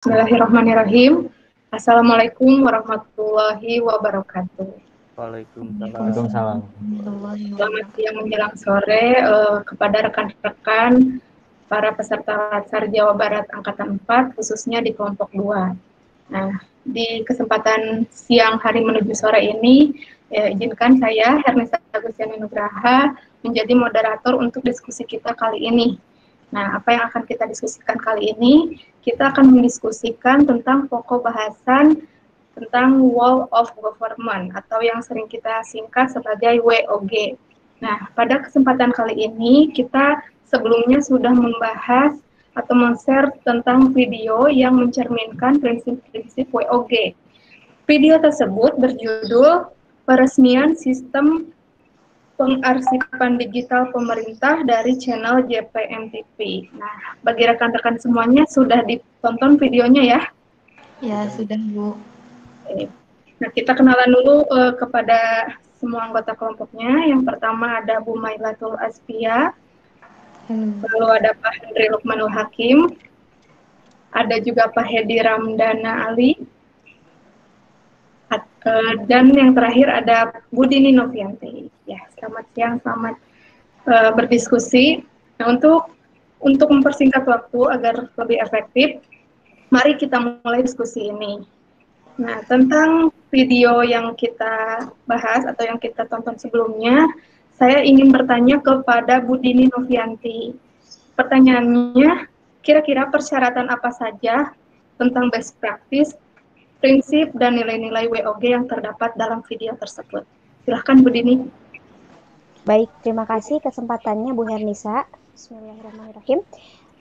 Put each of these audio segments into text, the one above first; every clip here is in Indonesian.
Bismillahirrahmanirrahim. Assalamualaikum warahmatullahi wabarakatuh. Waalaikumsalam. Selamat siang menjelang sore kepada rekan-rekan para peserta Latsar Jawa Barat Angkatan 4, khususnya di kelompok 2. Nah, di kesempatan siang hari menuju sore ini, izinkan saya, Hernisa Agustiani Nugraha, menjadi moderator untuk diskusi kita kali ini. Nah, apa yang akan kita diskusikan kali ini? Kita akan mendiskusikan tentang pokok bahasan tentang Wall of Government atau yang sering kita singkat sebagai WOG. Nah, pada kesempatan kali ini kita sebelumnya sudah membahas atau men-share tentang video yang mencerminkan prinsip-prinsip WOG. Video tersebut berjudul Peresmian Sistem Pengarsipan Digital Pemerintah dari channel JPM TV. Nah, bagi rekan-rekan semuanya sudah ditonton videonya ya? Ya, sudah Bu. Nah, kita kenalan dulu kepada semua anggota kelompoknya. Yang pertama ada Bu Mailatul Aspia, lalu ada Pak Henry Lukmanul Hakim, ada juga Pak Hedi Ramdana Ali, dan yang terakhir ada Bu Dini Novianti. Ya, selamat siang, selamat berdiskusi. Nah, untuk mempersingkat waktu agar lebih efektif, mari kita mulai diskusi ini. Nah, tentang video yang kita bahas atau yang kita tonton sebelumnya, saya ingin bertanya kepada Bu Dini Novianti. Pertanyaannya, kira-kira persyaratan apa saja tentang best practice, prinsip, dan nilai-nilai WOG yang terdapat dalam video tersebut? Silahkan Bu Dini. Baik, terima kasih kesempatannya Bu Hernisa. Bismillahirrahmanirrahim.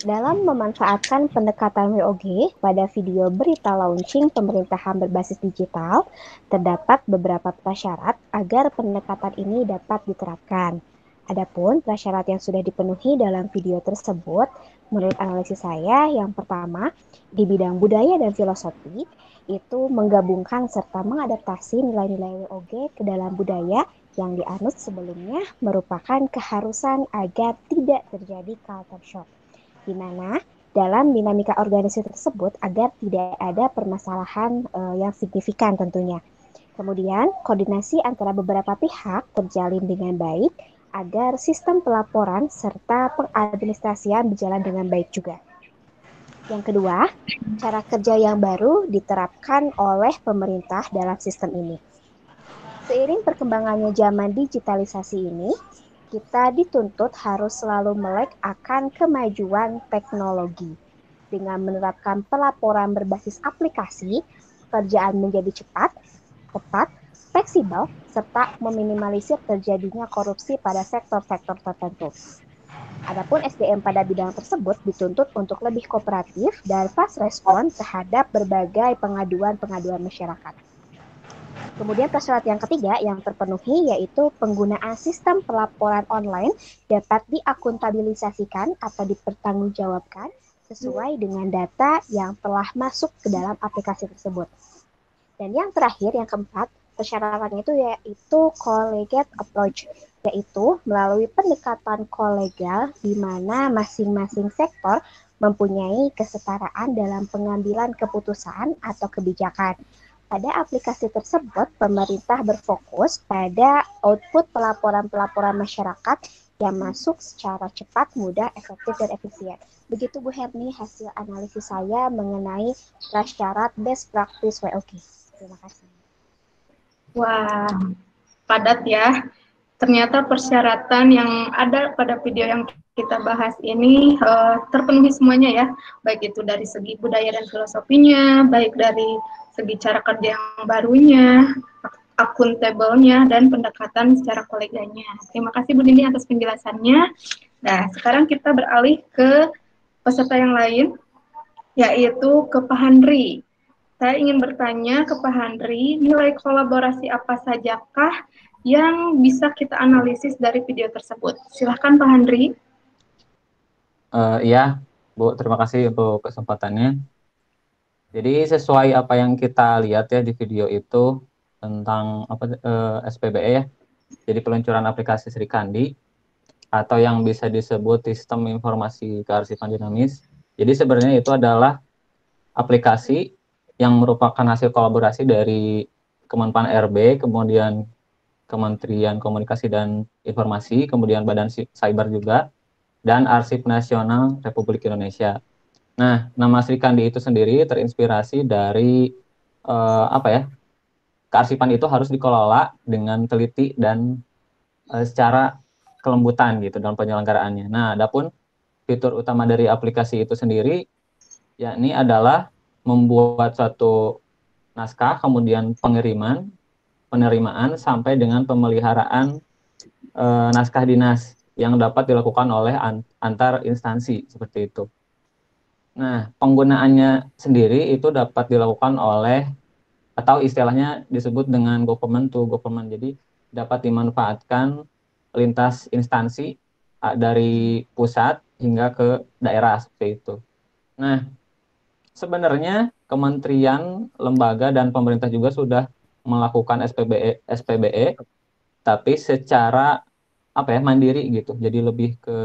Dalam memanfaatkan pendekatan WOG pada video berita launching pemerintahan berbasis digital, terdapat beberapa prasyarat agar pendekatan ini dapat diterapkan. Adapun prasyarat yang sudah dipenuhi dalam video tersebut, menurut analisis saya, yang pertama, di bidang budaya dan filosofi, itu menggabungkan serta mengadaptasi nilai-nilai WOG ke dalam budaya yang dianut sebelumnya merupakan keharusan agar tidak terjadi culture shock, di mana dalam dinamika organisasi tersebut agar tidak ada permasalahan yang signifikan tentunya. Kemudian, koordinasi antara beberapa pihak terjalin dengan baik agar sistem pelaporan serta pengadministrasian berjalan dengan baik juga. Yang kedua, cara kerja yang baru diterapkan oleh pemerintah dalam sistem ini. Seiring perkembangannya zaman digitalisasi ini, kita dituntut harus selalu melek akan kemajuan teknologi. Dengan menerapkan pelaporan berbasis aplikasi, pekerjaan menjadi cepat, tepat, fleksibel, serta meminimalisir terjadinya korupsi pada sektor-sektor tertentu. Adapun SDM pada bidang tersebut dituntut untuk lebih kooperatif dan fast respon terhadap berbagai pengaduan-pengaduan masyarakat. Kemudian prasyarat yang ketiga yang terpenuhi yaitu penggunaan sistem pelaporan online dapat diakuntabilisasikan atau dipertanggungjawabkan sesuai dengan data yang telah masuk ke dalam aplikasi tersebut. Dan yang terakhir, yang keempat, persyaratannya itu yaitu collegiate approach, yaitu melalui pendekatan kolegial di mana masing-masing sektor mempunyai kesetaraan dalam pengambilan keputusan atau kebijakan. Pada aplikasi tersebut, pemerintah berfokus pada output pelaporan-pelaporan masyarakat yang masuk secara cepat, mudah, efektif, dan efisien. Begitu Bu Herni hasil analisis saya mengenai prasyarat best practice WOG. Terima kasih. Wah, padat ya. Ternyata persyaratan yang ada pada video yang kita bahas ini terpenuhi semuanya ya, baik itu dari segi budaya dan filosofinya, baik dari segi cara kerja yang barunya, akuntabelnya, dan pendekatan secara koleganya. Terima kasih Bu Dini atas penjelasannya. Nah, sekarang kita beralih ke peserta yang lain, yaitu ke Pak Handri. Saya ingin bertanya ke Pak Handri, nilai kolaborasi apa sajakah yang bisa kita analisis dari video tersebut? Silahkan Pak Handri. Iya, Bu, terima kasih untuk kesempatannya. Jadi sesuai apa yang kita lihat ya di video itu tentang SPBE ya, jadi peluncuran aplikasi Sri Kandi atau yang bisa disebut sistem informasi kearsipan dinamis. Jadi sebenarnya itu adalah aplikasi yang merupakan hasil kolaborasi dari Kemenpan RB, kemudian Kementerian Komunikasi dan Informasi, kemudian Badan Cyber juga, dan Arsip Nasional Republik Indonesia. Nah, nama Sri Kandi itu sendiri terinspirasi dari apa ya? Kearsipan itu harus dikelola dengan teliti dan secara kelembutan gitu dalam penyelenggaraannya. Nah, adapun fitur utama dari aplikasi itu sendiri yakni adalah membuat suatu naskah, kemudian penerimaan sampai dengan pemeliharaan naskah dinas yang dapat dilakukan oleh antar instansi seperti itu. Nah, penggunaannya sendiri itu dapat dilakukan oleh atau istilahnya disebut dengan government to government. Jadi dapat dimanfaatkan lintas instansi dari pusat hingga ke daerah seperti itu. Nah, sebenarnya kementerian, lembaga dan pemerintah juga sudah melakukan SPBE tapi secara apa ya mandiri gitu. Jadi lebih ke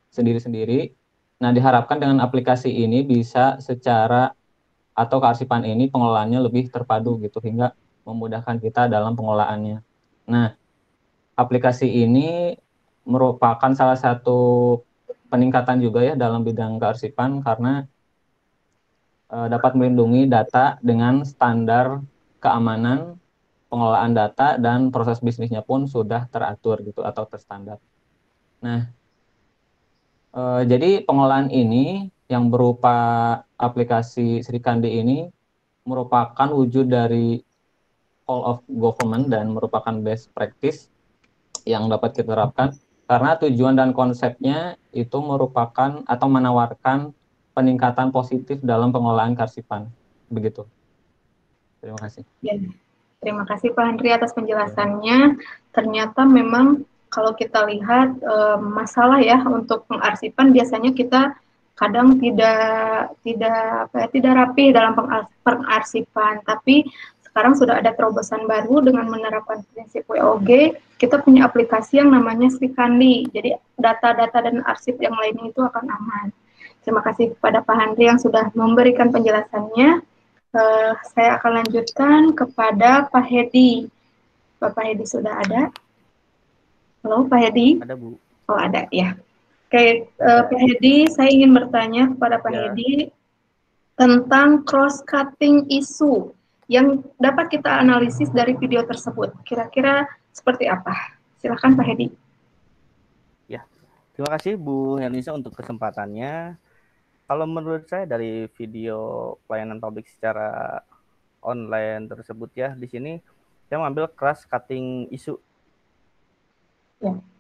sendiri-sendiri. Nah, diharapkan dengan aplikasi ini bisa secara atau kearsipan ini pengelolaannya lebih terpadu gitu hingga memudahkan kita dalam pengelolaannya. Nah, aplikasi ini merupakan salah satu peningkatan juga ya dalam bidang kearsipan karena dapat melindungi data dengan standar keamanan pengelolaan data dan proses bisnisnya pun sudah teratur gitu atau terstandar. Nah, jadi pengelolaan ini yang berupa aplikasi Sri Kandi ini merupakan wujud dari all of government dan merupakan best practice yang dapat kita terapkan karena tujuan dan konsepnya itu merupakan atau menawarkan peningkatan positif dalam pengelolaan kearsipan. Begitu. Terima kasih. Ya, terima kasih Pak Andri atas penjelasannya. Ternyata memang kalau kita lihat masalah ya untuk pengarsipan biasanya kita kadang tidak rapi dalam pengarsipan, tapi sekarang sudah ada terobosan baru dengan menerapkan prinsip WOG. Kita punya aplikasi yang namanya Sri Kandi. Jadi data-data dan arsip yang lainnya itu akan aman. Terima kasih kepada Pak Andri yang sudah memberikan penjelasannya. Saya akan lanjutkan kepada Pak Hedi. Bapak Hedi sudah ada? Halo Pak Hedi? Ada Bu. Oh ada ya. Oke, Pak Hedi, saya ingin bertanya kepada Pak Hedi tentang cross-cutting isu yang dapat kita analisis dari video tersebut. Kira-kira seperti apa? Silakan Pak Hedi. Ya, terima kasih Bu Hernisa untuk kesempatannya. Kalau menurut saya dari video pelayanan publik secara online tersebut ya, di sini saya mengambil cross-cutting isu.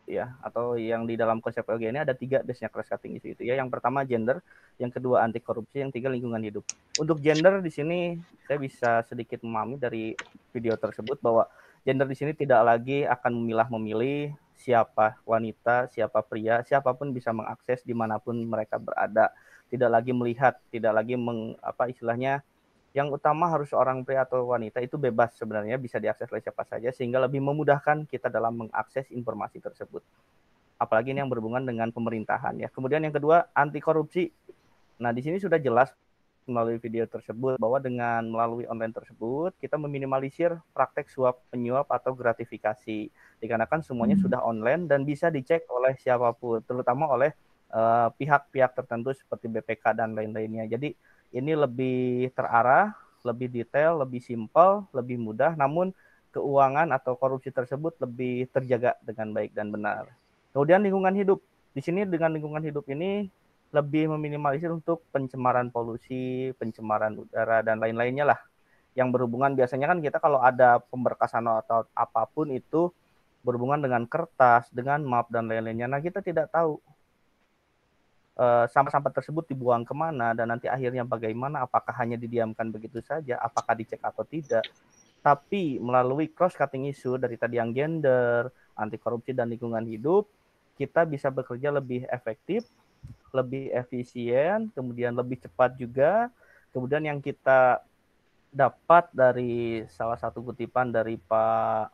Ya, atau yang di dalam konsep LG ini ada 3 biasanya cross-cutting isu itu ya. Yang pertama gender, yang kedua anti korupsi, yang ketiga lingkungan hidup. Untuk gender di sini saya bisa sedikit memahami dari video tersebut bahwa gender di sini tidak lagi akan memilah-memilih siapa wanita, siapa pria, siapapun bisa mengakses dimanapun mereka berada. Tidak lagi melihat, tidak lagi istilahnya yang utama harus seorang pria atau wanita itu bebas sebenarnya bisa diakses oleh siapa saja sehingga lebih memudahkan kita dalam mengakses informasi tersebut. Apalagi ini yang berhubungan dengan pemerintahan ya. Kemudian yang kedua anti korupsi. Nah di sini sudah jelas melalui video tersebut bahwa dengan melalui online tersebut kita meminimalisir praktek suap penyuap atau gratifikasi dikarenakan semuanya sudah online dan bisa dicek oleh siapapun terutama oleh pihak-pihak tertentu seperti BPK dan lain-lainnya. Jadi ini lebih terarah, lebih detail, lebih simpel, lebih mudah, namun keuangan atau korupsi tersebut lebih terjaga dengan baik dan benar. Kemudian lingkungan hidup. Di sini dengan lingkungan hidup ini lebih meminimalisir untuk pencemaran polusi, pencemaran udara, dan lain-lainnya lah. Yang berhubungan biasanya kan kita kalau ada pemberkasan atau apapun itu berhubungan dengan kertas, dengan map, dan lain-lainnya. Nah kita tidak tahu sampah-sampah tersebut dibuang kemana dan nanti akhirnya bagaimana, apakah hanya didiamkan begitu saja, apakah dicek atau tidak. Tapi melalui cross-cutting isu dari tadi yang gender, anti korupsi dan lingkungan hidup, kita bisa bekerja lebih efektif, lebih efisien, kemudian lebih cepat juga. Kemudian yang kita dapat dari salah satu kutipan dari Pak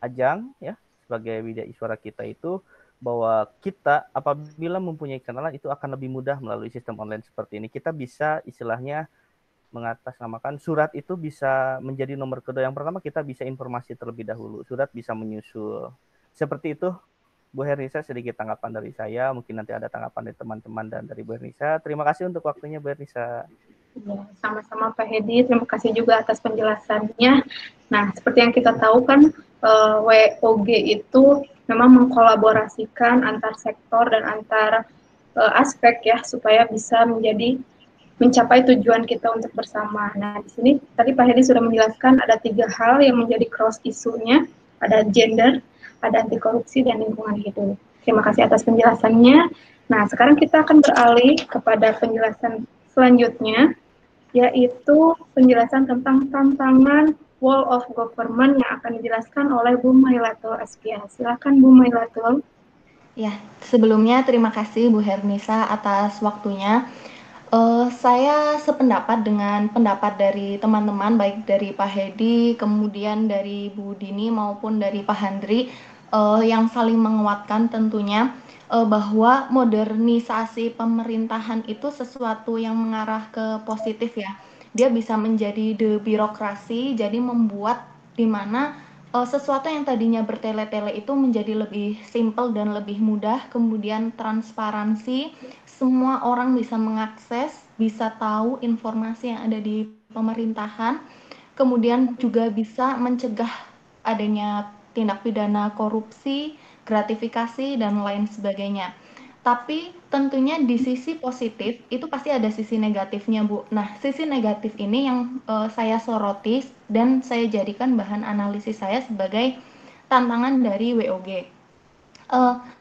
Ajang ya sebagai widya iswara kita itu bahwa kita apabila mempunyai kenalan itu akan lebih mudah melalui sistem online seperti ini. Kita bisa istilahnya mengatasnamakan surat itu bisa menjadi nomor kedua. Yang pertama kita bisa informasi terlebih dahulu, surat bisa menyusul. Seperti itu, Bu Hernisa, sedikit tanggapan dari saya. Mungkin nanti ada tanggapan dari teman-teman dan dari Bu Hernisa. Terima kasih untuk waktunya, Bu Hernisa. Ya, sama-sama Pak Hedi, terima kasih juga atas penjelasannya. Nah, seperti yang kita tahu kan, WOG itu memang mengkolaborasikan antar sektor dan antar aspek ya, supaya bisa mencapai tujuan kita untuk bersama. Nah, di sini tadi Pak Hedi sudah menjelaskan ada 3 hal yang menjadi cross isunya, ada gender, ada anti korupsi, dan lingkungan hidup. Terima kasih atas penjelasannya. Nah, sekarang kita akan beralih kepada penjelasan selanjutnya, yaitu penjelasan tentang tantangan Wall of Government yang akan dijelaskan oleh Bu Mailatul Askia. Silakan Bu Mailatul. Ya, sebelumnya terima kasih Bu Hernisa atas waktunya. Saya sependapat dengan pendapat dari teman-teman, baik dari Pak Hedi, kemudian dari Bu Dini maupun dari Pak Handri, yang saling menguatkan tentunya bahwa modernisasi pemerintahan itu sesuatu yang mengarah ke positif ya. Dia bisa menjadi debirokrasi, jadi membuat di mana sesuatu yang tadinya bertele-tele itu menjadi lebih simpel dan lebih mudah, kemudian transparansi, semua orang bisa mengakses, bisa tahu informasi yang ada di pemerintahan, kemudian juga bisa mencegah adanya tindak pidana korupsi, gratifikasi, dan lain sebagainya. Tapi tentunya di sisi positif itu pasti ada sisi negatifnya, Bu. Nah, sisi negatif ini yang saya soroti dan saya jadikan bahan analisis saya sebagai tantangan dari WOG.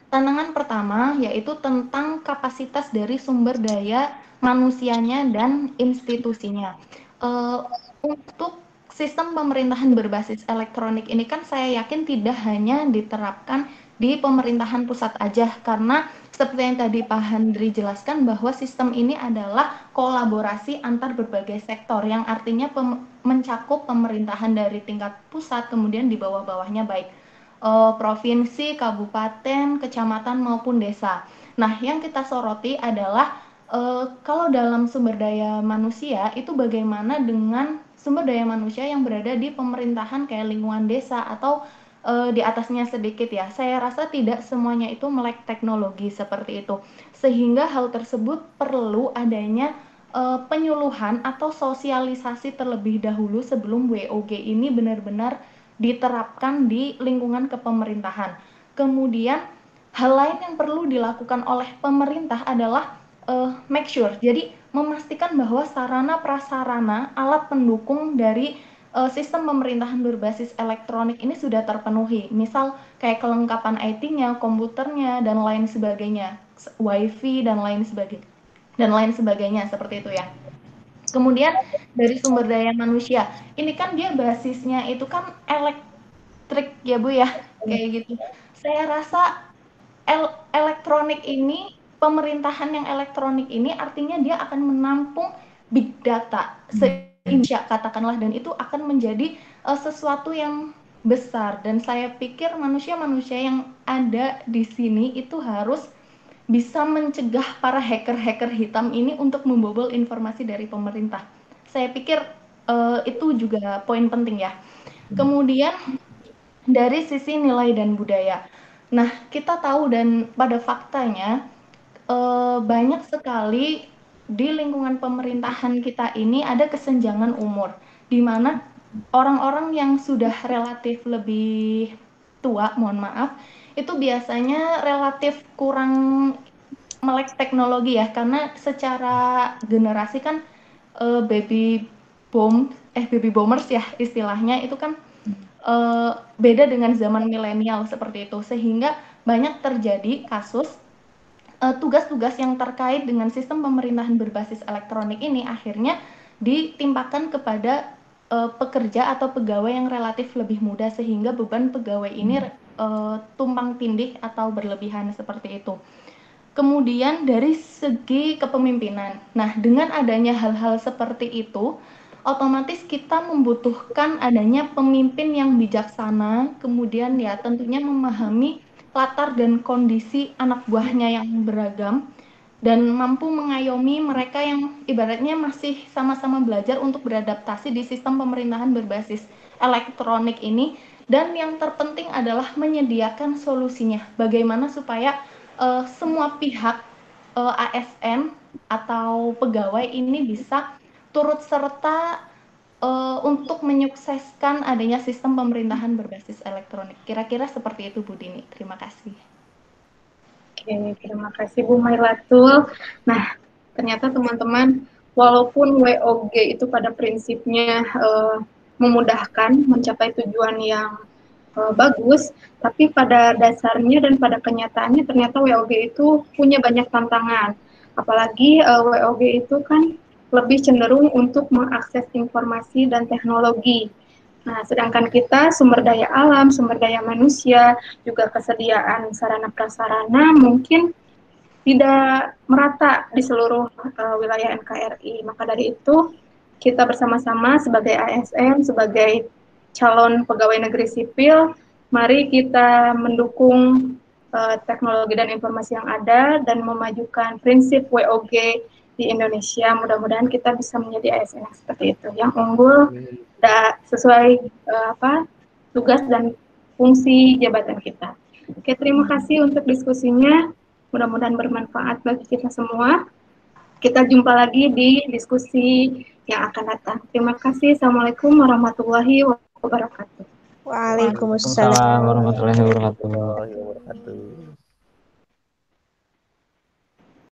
Tantangan pertama yaitu tentang kapasitas dari sumber daya manusianya dan institusinya. Untuk sistem pemerintahan berbasis elektronik ini kan saya yakin tidak hanya diterapkan di pemerintahan pusat aja, karena seperti yang tadi Pak Handri jelaskan bahwa sistem ini adalah kolaborasi antar berbagai sektor yang artinya mencakup pemerintahan dari tingkat pusat kemudian di bawah-bawahnya baik provinsi, kabupaten, kecamatan maupun desa. Nah, yang kita soroti adalah kalau dalam sumber daya manusia itu bagaimana dengan sumber daya manusia yang berada di pemerintahan kayak lingkungan desa atau di atasnya sedikit ya. Saya rasa tidak semuanya itu melek teknologi seperti itu. Sehingga hal tersebut perlu adanya penyuluhan atau sosialisasi terlebih dahulu sebelum WOG ini benar-benar diterapkan di lingkungan kepemerintahan. Kemudian hal lain yang perlu dilakukan oleh pemerintah adalah make sure, jadi memastikan bahwa sarana prasarana alat pendukung dari sistem pemerintahan berbasis elektronik ini sudah terpenuhi. Misal kayak kelengkapan IT-nya, komputernya, dan lain sebagainya, wifi dan lain sebagainya seperti itu ya. Kemudian dari sumber daya manusia, ini kan dia basisnya itu kan elektrik ya Bu ya, kayak gitu. Saya rasa elektronik ini, pemerintahan yang elektronik ini artinya dia akan menampung big data se-Indonesia katakanlah, dan itu akan menjadi sesuatu yang besar, dan saya pikir manusia-manusia yang ada di sini itu harus bisa mencegah para hacker-hacker hitam ini untuk membobol informasi dari pemerintah. Saya pikir itu juga poin penting ya. Kemudian dari sisi nilai dan budaya. Nah, kita tahu dan pada faktanya banyak sekali di lingkungan pemerintahan kita ini ada kesenjangan umur, di mana orang-orang yang sudah relatif lebih tua, mohon maaf, itu biasanya relatif kurang melek teknologi ya, karena secara generasi kan baby boomers ya istilahnya, itu kan beda dengan zaman milenial seperti itu, sehingga banyak terjadi kasus tugas-tugas yang terkait dengan sistem pemerintahan berbasis elektronik ini akhirnya ditimpakan kepada pekerja atau pegawai yang relatif lebih muda, sehingga beban pegawai ini tumpang tindih atau berlebihan seperti itu. Kemudian dari segi kepemimpinan, nah dengan adanya hal-hal seperti itu, otomatis kita membutuhkan adanya pemimpin yang bijaksana, kemudian ya tentunya memahami latar dan kondisi anak buahnya yang beragam dan mampu mengayomi mereka yang ibaratnya masih sama-sama belajar untuk beradaptasi di sistem pemerintahan berbasis elektronik ini. Dan yang terpenting adalah menyediakan solusinya, bagaimana supaya semua pihak ASN atau pegawai ini bisa turut serta untuk menyukseskan adanya sistem pemerintahan berbasis elektronik. Kira-kira seperti itu Bu Dini. Terima kasih. Oke, terima kasih Bu Mailatul. Nah, ternyata teman-teman, walaupun WOG itu pada prinsipnya memudahkan mencapai tujuan yang bagus, tapi pada dasarnya dan pada kenyataannya ternyata WOG itu punya banyak tantangan. Apalagi WOG itu kan lebih cenderung untuk mengakses informasi dan teknologi. Nah, sedangkan kita sumber daya alam, sumber daya manusia, juga kesediaan sarana prasarana mungkin tidak merata di seluruh wilayah NKRI. Maka dari itu, kita bersama-sama sebagai ASN, sebagai calon pegawai negeri sipil, mari kita mendukung teknologi dan informasi yang ada dan memajukan prinsip WOG di Indonesia. Mudah-mudahan kita bisa menjadi ASN yang seperti itu, yang unggul, sesuai tugas dan fungsi jabatan kita. Oke, terima kasih untuk diskusinya. Mudah-mudahan bermanfaat bagi kita semua. Kita jumpa lagi di diskusi yang akan datang. Terima kasih. Assalamualaikum warahmatullahi wabarakatuh. Waalaikumsalam warahmatullahi wabarakatuh. warahmatullahi wabarakatuh.